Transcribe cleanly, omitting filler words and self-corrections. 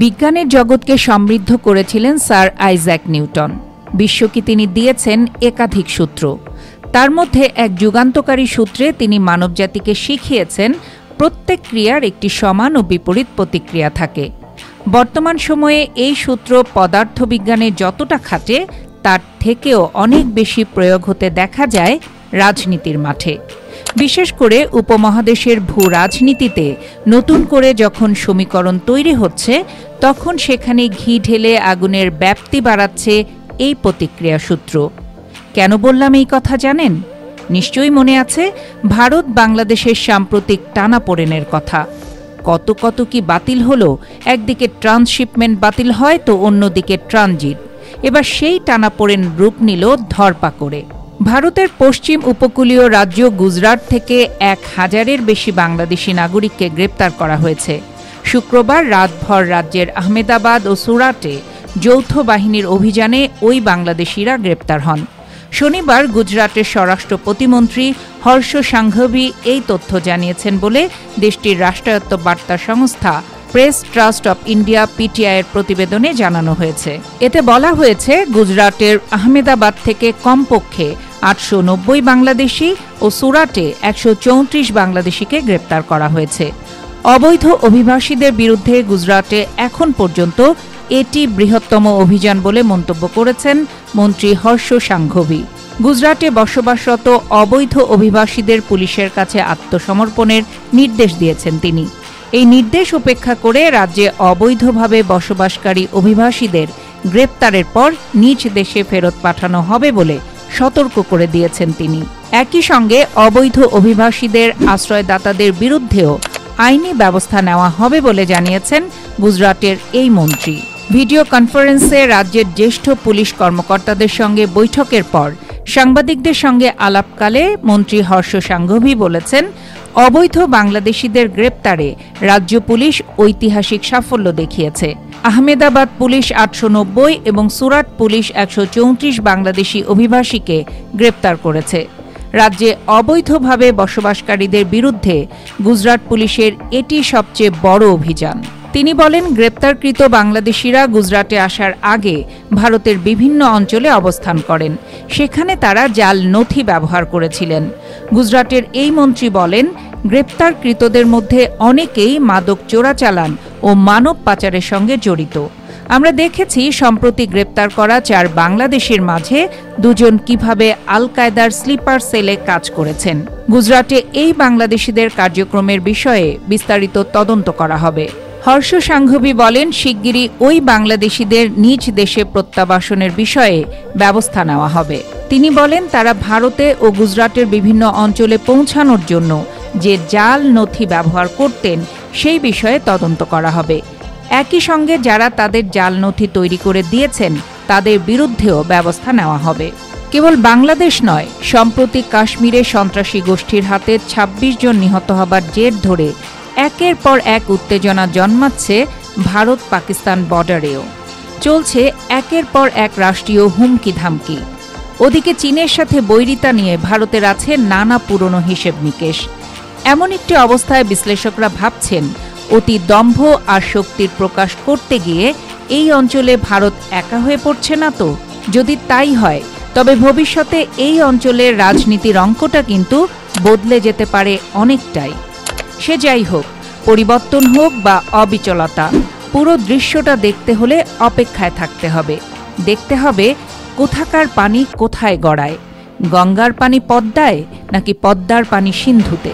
বিজ্ঞানের জগৎকে সমৃদ্ধ করেছিলেন স্যার আইজ্যাক নিউটন। বিশ্বকে তিনি দিয়েছেন একাধিক সূত্র। তার মধ্যে এক যুগান্তকারী সূত্রে তিনি মানবজাতিকে শিখিয়েছেন প্রত্যেক ক্রিয়ার একটি সমান ও বিপরীত প্রতিক্রিয়া থাকে। বর্তমান সময়ে এই সূত্র পদার্থবিজ্ঞানে যতটা খাটে তার থেকেও অনেক বেশি প্রয়োগ হতে দেখা যায় রাজনীতির মাঠে। বিশেষ করে উপমহাদেশের ভূ রাজনীতিতে নতুন করে যখন সমীকরণ তৈরি হচ্ছে, তখন সেখানে ঘি ঢেলে আগুনের ব্যাপ্তি বাড়াচ্ছে এই প্রতিক্রিয়া সূত্র। কেন বললাম এই কথা জানেন? নিশ্চয়ই মনে আছে ভারত বাংলাদেশের সাম্প্রতিক টানাপোড়েনের কথা। কত কত কি বাতিল হলো, একদিকে ট্রান্সশিপমেন্ট বাতিল হয় তো অন্যদিকে ট্রানজিট। এবার সেই টানাপোড়েন রূপ নিল ধরপাকড়ে। ভারতের পশ্চিম উপকূলীয় রাজ্য গুজরাট থেকে 1000-এর বেশি বাংলাদেশি নাগরিককে গ্রেপ্তার করা হয়েছে। শুক্রবার রাতভর রাজ্যের আহমেদাবাদ ও সুরাটে যৌথ বাহিনীর অভিযানে ওই বাংলাদেশিরা গ্রেপ্তার হন। শনিবার গুজরাটের স্বরাষ্ট্র প্রতিমন্ত্রী হর্ষ সাংঘভি এই তথ্য জানিয়েছেন বলে দেশটির রাষ্ট্রায়ত্ত বার্তা সংস্থা প্রেস ট্রাস্ট অব ইন্ডিয়া পিটিআই-এর প্রতিবেদনে জানানো হয়েছে। এতে বলা হয়েছে, গুজরাটের আহমেদাবাদ থেকে কমপক্ষে 890 বাংলাদেশি ও সুরাটে 134 বাংলাদেশিকে গ্রেপ্তার করা হয়েছে। অবৈধ অভিবাসীদের বিরুদ্ধে গুজরাটে এখন পর্যন্ত এটি বৃহত্তম অভিযান বলে মন্তব্য করেছেন মন্ত্রী হর্ষ সাংঘভি। গুজরাটে বসবাসরত অবৈধ অভিবাসীদের পুলিশের কাছে আত্মসমর্পণের নির্দেশ দিয়েছেন তিনি। এই নির্দেশ উপেক্ষা করে রাজ্যে অবৈধভাবে বসবাসকারী অভিবাসীদের গ্রেপ্তারের পর নিজ দেশে ফেরত পাঠানো হবে বলে সতর্ক করে দিয়েছেন তিনি। একই সঙ্গে অবৈধ অভিবাসীদের আশ্রয়দাতাদের বিরুদ্ধেও আইনি ব্যবস্থা নেওয়া হবে বলে জানিয়েছেন গুজরাটের এই মন্ত্রী। ভিডিও কনফারেন্সে রাজ্যের জ্যেষ্ঠ পুলিশ কর্মকর্তাদের সঙ্গে বৈঠকের পর সাংবাদিকদের সঙ্গে আলাপকালে মন্ত্রী হর্ষ সাংঘভি বলেছেন, অবৈধ বাংলাদেশিদের গ্রেপ্তারে রাজ্য পুলিশ ঐতিহাসিক সাফল্য দেখিয়েছে। আহমেদাবাদ পুলিশ 890 এবং সুরাট পুলিশ 134 বাংলাদেশি অভিবাসীকে গ্রেপ্তার করেছে। রাজ্যে অবৈধভাবে বসবাসকারীদের বিরুদ্ধে গুজরাট পুলিশের এটি সবচেয়ে বড় অভিযান। তিনি বলেন, গ্রেপ্তারকৃত বাংলাদেশিরা গুজরাটে আসার আগে ভারতের বিভিন্ন অঞ্চলে অবস্থান করেন। সেখানে তারা জাল নথি ব্যবহার করেছিলেন। গুজরাটের এই মন্ত্রী বলেন, গ্রেপ্তারকৃতদের মধ্যে অনেকেই মাদক চোরাচালান ও মানব পাচারের সঙ্গে জড়িত। আমরা দেখেছি সম্প্রতি গ্রেপ্তার করা 4 বাংলাদেশির মাঝে 2 জন কিভাবে আল কায়দার স্লিপার সেলে কাজ করেছেন। গুজরাটে এই বাংলাদেশিদের কার্যক্রমের বিষয়ে বিস্তারিত তদন্ত করা হবে। হর্ষ সাংঘভি বলেন, শিগগিরই ওই বাংলাদেশিদের নিজ দেশে প্রত্যাবাসনের বিষয়ে ব্যবস্থা নেওয়া হবে। তিনি বলেন, তারা ভারতে ও গুজরাটের বিভিন্ন অঞ্চলে পৌঁছানোর জন্য যে জাল নথি ব্যবহার করতেন সেই বিষয়ে তদন্ত করা হবে। একই সঙ্গে যারা তাদের জাল নথি তৈরি করে দিয়েছেন তাদের বিরুদ্ধেও ব্যবস্থা নেওয়া হবে। কেবল বাংলাদেশ নয়, সম্প্রতি কাশ্মীরে সন্ত্রাসী গোষ্ঠীর হাতে 26 জন নিহত হবার জের ধরে একের পর এক উত্তেজনা জন্মাচ্ছে ভারত পাকিস্তান বর্ডারেও। চলছে একের পর এক রাষ্ট্রীয় হুমকি ধামকি। ওদিকে চীনের সাথে বৈরিতা নিয়ে ভারতের আছে নানা পুরনো হিসেব নিকেশ। এমন একটি অবস্থায় বিশ্লেষকরা ভাবছেন, অতি দম্ভ আর শক্তির প্রকাশ করতে গিয়ে এই অঞ্চলে ভারত একা হয়ে পড়ছে না তো? যদি তাই হয়, তবে ভবিষ্যতে এই অঞ্চলের রাজনীতির অঙ্কটা কিন্তু বদলে যেতে পারে অনেকটাই। সে যাই হোক, পরিবর্তন হোক বা অবিচলতা, পুরো দৃশ্যটা দেখতে হলে অপেক্ষায় থাকতে হবে। দেখতে হবে কোথাকার পানি কোথায় গড়ায়, গঙ্গার পানি পদ্মায় নাকি পদ্মার পানি সিন্ধুতে।